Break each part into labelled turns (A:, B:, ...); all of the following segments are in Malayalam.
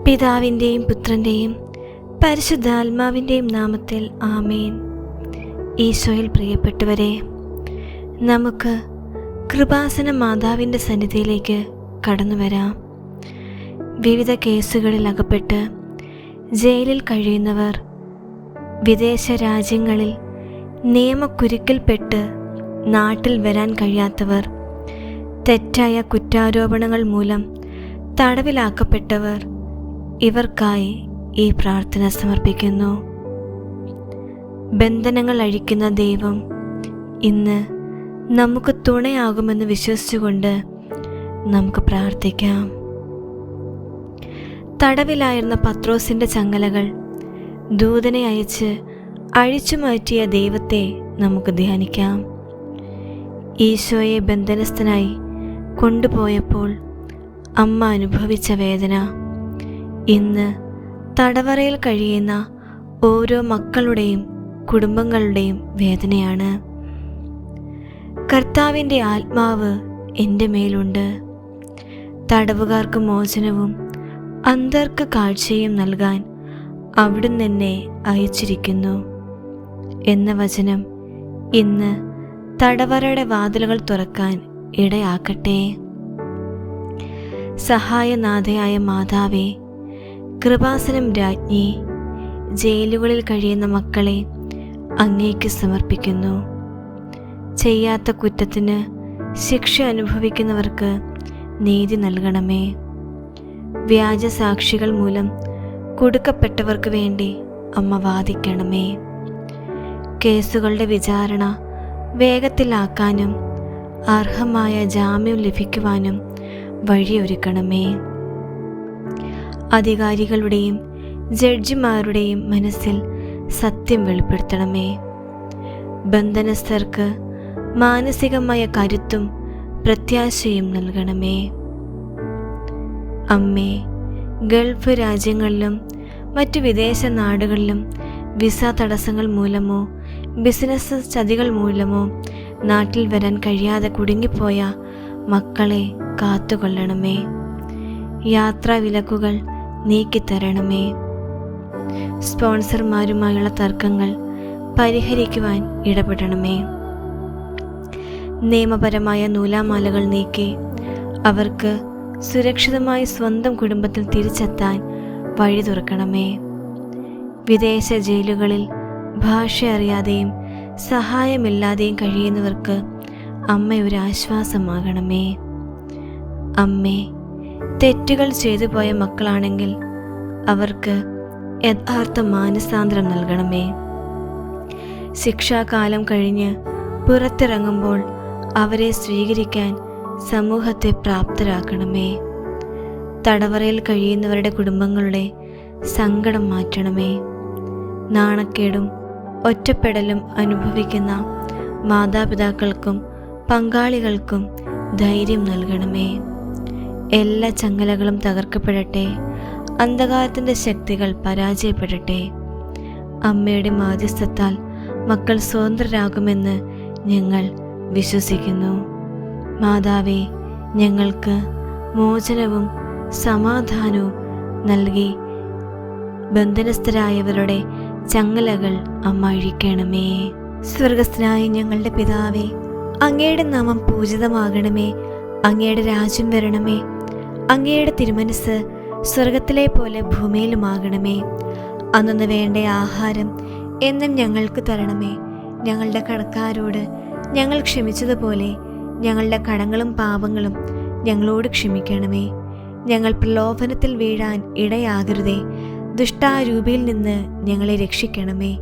A: പിതാവിൻ്റെയും പുത്രൻ്റെയും പരിശുദ്ധാത്മാവിൻ്റെയും നാമത്തിൽ ആമേൻ. ഈശോയിൽ പ്രിയപ്പെട്ടവരെ, നമുക്ക് കൃപാസന മാതാവിൻ്റെ സന്നിധിയിലേക്ക് കടന്നു വരാം. വിവിധ കേസുകളിൽ അകപ്പെട്ട് ജയിലിൽ കഴിയുന്നവർ, വിദേശ രാജ്യങ്ങളിൽ നിയമക്കുരുക്കിൽപ്പെട്ട് നാട്ടിൽ വരാൻ കഴിയാത്തവർ, തെറ്റായ കുറ്റാരോപണങ്ങൾ മൂലം തടവിലാക്കപ്പെട്ടവർ, ഇവർക്കായി ഈ പ്രാർത്ഥന സമർപ്പിക്കുന്നു. ബന്ധനങ്ങൾ അഴിക്കുന്ന ദൈവം ഇന്ന് നമുക്ക് തുണയാകുമെന്ന് വിശ്വസിച്ചുകൊണ്ട് നമുക്ക് പ്രാർത്ഥിക്കാം. തടവിലായിരുന്ന പത്രോസിൻ്റെ ചങ്ങലകൾ ദൂതനെ അയച്ച് അഴിച്ചു മാറ്റിയ ദൈവത്തെ നമുക്ക് ധ്യാനിക്കാം. ഈശോയെ ബന്ധനസ്ഥനായി കൊണ്ടുപോയപ്പോൾ അമ്മ അനുഭവിച്ച വേദന ഇന്ന് തടവറയിൽ കഴിയുന്ന ഓരോ മക്കളുടെയും കുടുംബങ്ങളുടെയും വേദനയാണ്. കർത്താവിൻ്റെ ആത്മാവ് എൻ്റെ മേലുണ്ട്, തടവുകാർക്ക് മോചനവും അന്ധർക്ക് കാഴ്ചയും നൽകാൻ അവിടുന്ന് എന്നെ അയച്ചിരിക്കുന്നു എന്ന വചനം ഇന്ന് തടവറയുടെ വാതിലുകൾ തുറക്കാൻ ഇടയാക്കട്ടെ. സഹായനാഥയായ മാതാവേ, കൃപാസനം രാജ്ഞി, ജയിലുകളിൽ കഴിയുന്ന മക്കളെ അങ്ങേക്ക് സമർപ്പിക്കുന്നു. ചെയ്യാത്ത കുറ്റത്തിന് ശിക്ഷ അനുഭവിക്കുന്നവർക്ക് നീതി നൽകണമേ. വ്യാജസാക്ഷികൾ മൂലം കുടുക്കപ്പെട്ടവർക്ക് വേണ്ടി അമ്മ വാദിക്കണമേ. കേസുകളുടെ വിചാരണ വേഗത്തിലാക്കാനും അർഹമായ ജാമ്യം ലഭിക്കുവാനും വഴിയൊരുക്കണമേ. അധികാരികളുടെയും ജഡ്ജിമാരുടെയും മനസ്സിൽ സത്യം വെളിപ്പെടുത്തണമേ. ബന്ധനസ്ഥർക്ക് മാനസികമായ കരുത്തും പ്രത്യാശയും നൽകണമേ. അമ്മേ, ഗൾഫ് രാജ്യങ്ങളിലും മറ്റു വിദേശ നാടുകളിലും വിസ തടസ്സങ്ങൾ മൂലമോ ബിസിനസ് ചതികൾ മൂലമോ നാട്ടിൽ വരാൻ കഴിയാതെ കുടുങ്ങിപ്പോയ മക്കളെ കാത്തുകൊള്ളണമേ. യാത്രാ വിലക്കുകൾ നീക്കിത്തരണമേ. സ്പോൺസർമാരുമായുള്ള തർക്കങ്ങൾ പരിഹരിക്കുവാൻ ഇടപെടണമേ. നിയമപരമായ നൂലാമാലകൾ നീക്കി അവർക്ക് സുരക്ഷിതമായി സ്വന്തം കുടുംബത്തിൽ തിരിച്ചെത്താൻ വഴി തുറക്കണമേ. വിദേശ ജയിലുകളിൽ ഭാഷ അറിയാതെയും സഹായമില്ലാതെയും കഴിയുന്നവർക്ക് അമ്മ ഒരു ആശ്വാസമാകണമേ. അമ്മേ, തെറ്റുകൾ ചെയ്തു പോയ മക്കളാണെങ്കിൽ അവർക്ക് യഥാർത്ഥ മാനസാന്തരം നൽകണമേ. ശിക്ഷാകാലം കഴിഞ്ഞ് പുറത്തിറങ്ങുമ്പോൾ അവരെ സ്വീകരിക്കാൻ സമൂഹത്തെ പ്രാപ്തരാക്കണമേ. തടവറയിൽ കഴിയുന്നവരുടെ കുടുംബങ്ങളുടെ സങ്കടം മാറ്റണമേ. നാണക്കേടും ഒറ്റപ്പെടലും അനുഭവിക്കുന്ന മാതാപിതാക്കൾക്കും പങ്കാളികൾക്കും ധൈര്യം നൽകണമേ. എല്ലാ ചങ്ങലകളും തകർക്കപ്പെടട്ടെ. അന്ധകാരത്തിൻ്റെ ശക്തികൾ പരാജയപ്പെടട്ടെ. അമ്മയുടെ മാധ്യസ്ഥത്താൽ മക്കൾ സ്വതന്ത്രരാകുമെന്ന് ഞങ്ങൾ വിശ്വസിക്കുന്നു. മാതാവേ, ഞങ്ങൾക്ക് മോചനവും സമാധാനവും നൽകി ബന്ധനസ്ഥരായവരുടെ ചങ്ങലകൾ അമ്മ അഴിക്കണമേ. സ്വർഗസ്ഥനായ ഞങ്ങളുടെ പിതാവേ, അങ്ങയുടെ നാമം പൂജിതമാകണമേ. അങ്ങയുടെ രാജ്യം വരണമേ. അങ്ങയുടെ തിരുമനസ് സ്വർഗത്തിലെ പോലെ ഭൂമിയിലുമാകണമേ. അന്നു വേണ്ട ആഹാരം എന്നും ഞങ്ങൾക്ക് തരണമേ. ഞങ്ങളുടെ കടക്കാരോട് ഞങ്ങൾ ക്ഷമിച്ചതുപോലെ ഞങ്ങളുടെ കടങ്ങളും പാപങ്ങളും ഞങ്ങളോട് ക്ഷമിക്കണമേ. ഞങ്ങൾ പ്രലോഭനത്തിൽ വീഴാൻ ഇടയാകരുതേ. ദുഷ്ടാരൂപിയിൽ നിന്ന് ഞങ്ങളെ രക്ഷിക്കണമേ.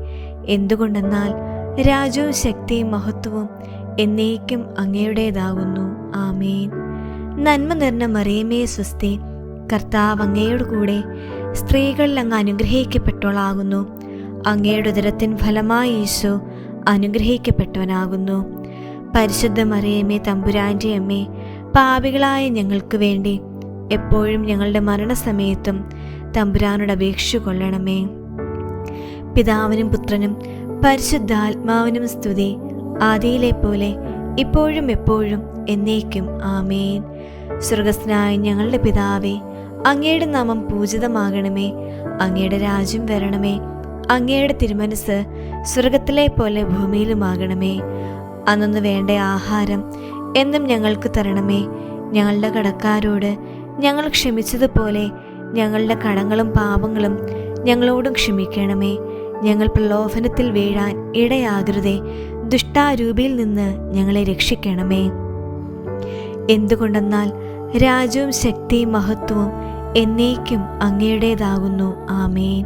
A: എന്തുകൊണ്ടെന്നാൽ രാജ്യവും ശക്തിയും മഹത്വവും എന്നേക്കും അങ്ങയുടേതാകുന്നു. ആമേൻ. നന്മ നിറഞ്ഞ മറിയമേ സ്വസ്തി, കർത്താവ് അങ്ങയോട് കൂടെ സ്ത്രീകളിൽ അങ്ങ് അനുഗ്രഹിക്കപ്പെട്ടവളാകുന്നു. അങ്ങയുടെ ഉദരത്തിൻ ഫലമായി ഈശോ അനുഗ്രഹിക്കപ്പെട്ടവനാകുന്നു. പരിശുദ്ധ മറിയമേ, തമ്പുരാൻ്റെ അമ്മേ, പാപികളായ ഞങ്ങൾക്ക് വേണ്ടി എപ്പോഴും ഞങ്ങളുടെ മരണസമയത്തും തമ്പുരാനോട് അപേക്ഷിച്ചു കൊള്ളണമേ. പിതാവിനും പുത്രനും പരിശുദ്ധാത്മാവിനും സ്തുതി, ആദിയിലെ പോലെ ഇപ്പോഴും എപ്പോഴും എന്നേക്കും. ആമേൻ. സ്വർഗസ്ഥനായ ഞങ്ങളുടെ പിതാവേ, അങ്ങയുടെ നാമം പൂജിതമാകണമേ. അങ്ങയുടെ രാജ്യം വരണമേ. അങ്ങയുടെ തിരുമനസ് സ്വർഗത്തിലെ പോലെ ഭൂമിയിലുമാകണമേ. അന്നു വേണ്ട ആഹാരം എന്നും ഞങ്ങൾക്ക് തരണമേ. ഞങ്ങളുടെ കടക്കാരോട് ഞങ്ങൾ ക്ഷമിച്ചതുപോലെ ഞങ്ങളുടെ കടങ്ങളും പാപങ്ങളും ഞങ്ങളോടും ക്ഷമിക്കണമേ. ഞങ്ങൾ പ്രലോഭനത്തിൽ വീഴാൻ ഇടയാകരുതേ. ദുഷ്ടാരൂപിയിൽ നിന്ന് ഞങ്ങളെ രക്ഷിക്കണമേ. എന്തുകൊണ്ടെന്നാൽ രാജ്യവും ശക്തിയും മഹത്വവും എന്നേക്കും അങ്ങയുടേതാകുന്നു. ആമേൻ.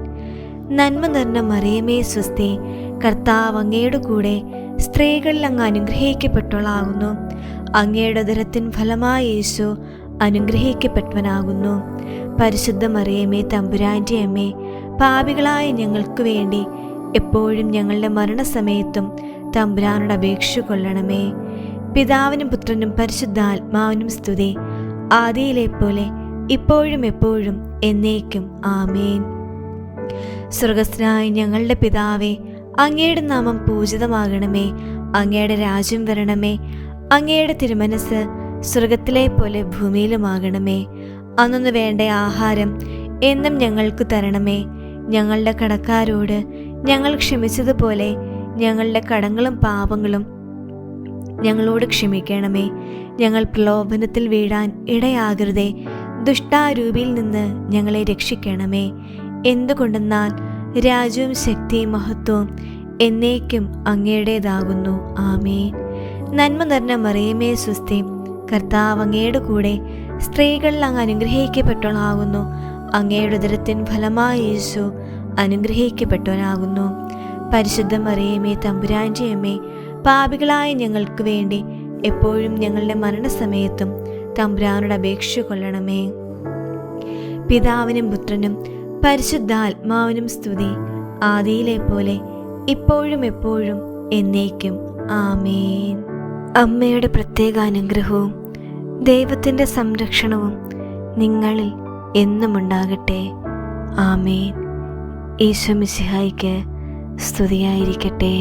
A: നന്മ നിറഞ്ഞ മറിയമേ സ്വസ്തി, കർത്താവ് അങ്ങയുടെ കൂടെ സ്ത്രീകളിൽ അങ്ങ് അനുഗ്രഹിക്കപ്പെട്ടവളാകുന്നു. അങ്ങയുടെ ഉദരത്തിൻ ഫലമായ യേശു അനുഗ്രഹിക്കപ്പെട്ടവനാകുന്നു. പരിശുദ്ധ മറിയമേ തമ്പുരാൻ്റെ അമ്മേ, പാപികളായ ഞങ്ങൾക്ക് വേണ്ടി എപ്പോഴും ഞങ്ങളുടെ മരണസമയത്തും തമ്പുരാനോട് അപേക്ഷ കൊള്ളണമേ. പിതാവിനും പുത്രനും പരിശുദ്ധാത്മാവിനും സ്തുതി, ആദിയിലെ പോലെ ഇപ്പോഴും എപ്പോഴും എന്നേക്കും. ആമേൻ. സ്വർഗസ്ഥനായ ഞങ്ങളുടെ പിതാവേ, അങ്ങയുടെ നാമം പൂജിതമാകണമേ. അങ്ങയുടെ രാജ്യം വരണമേ. അങ്ങയുടെ തിരുമനസ് സ്വർഗത്തിലെ പോലെ ഭൂമിയിലുമാകണമേ. അന്നു വേണ്ട ആഹാരം എന്നും ഞങ്ങൾക്ക് തരണമേ. ഞങ്ങളുടെ കടക്കാരോട് ഞങ്ങൾ ക്ഷമിച്ചതുപോലെ ഞങ്ങളുടെ കടങ്ങളും പാപങ്ങളും ഞങ്ങളോട് ക്ഷമിക്കണമേ. ഞങ്ങൾ പ്രലോഭനത്തിൽ വീഴാൻ ഇടയാകരുതേ. ദുഷ്ടാരൂപിയിൽ നിന്ന് ഞങ്ങളെ രക്ഷിക്കണമേ. എന്തുകൊണ്ടെന്നാൽ രാജ്യവും ശക്തിയും മഹത്വവും എന്നേക്കും അങ്ങയുടേതാകുന്നു. ആമേൻ. നന്മ നിറഞ്ഞ മറിയമേ സ്വസ്തി, കർത്താവ് അങ്ങയുടെ കൂടെ സ്ത്രീകളിൽ അങ്ങ് അനുഗ്രഹിക്കപ്പെട്ടവളാകുന്നു. അങ്ങയുടെ ഉദരത്തിൻ ഫലമായ യേശു അനുഗ്രഹിക്കപ്പെട്ടവനാകുന്നു. പരിശുദ്ധ മറിയമേ തമ്പുരാൻ്റെ അമ്മേ, പാപികളായ ഞങ്ങൾക്ക് വേണ്ടി എപ്പോഴും ഞങ്ങളുടെ മരണസമയത്തും തമ്പുരാനോട് അപേക്ഷ കൊള്ളണമേ. പിതാവിനും പുത്രനും പരിശുദ്ധാത്മാവിനും സ്തുതി, ആദിയിലെ പോലെ ഇപ്പോഴും എപ്പോഴും എന്നേക്കും. ആമേൻ. അമ്മയുടെ പ്രത്യേക അനുഗ്രഹവും ദൈവത്തിൻ്റെ സംരക്ഷണവും നിങ്ങളിൽ എന്നും ഉണ്ടാകട്ടെ. ആമേൻ. ഈശോ മിശിഹായ്ക്ക് സ്തുതിയായിരിക്കട്ടെ.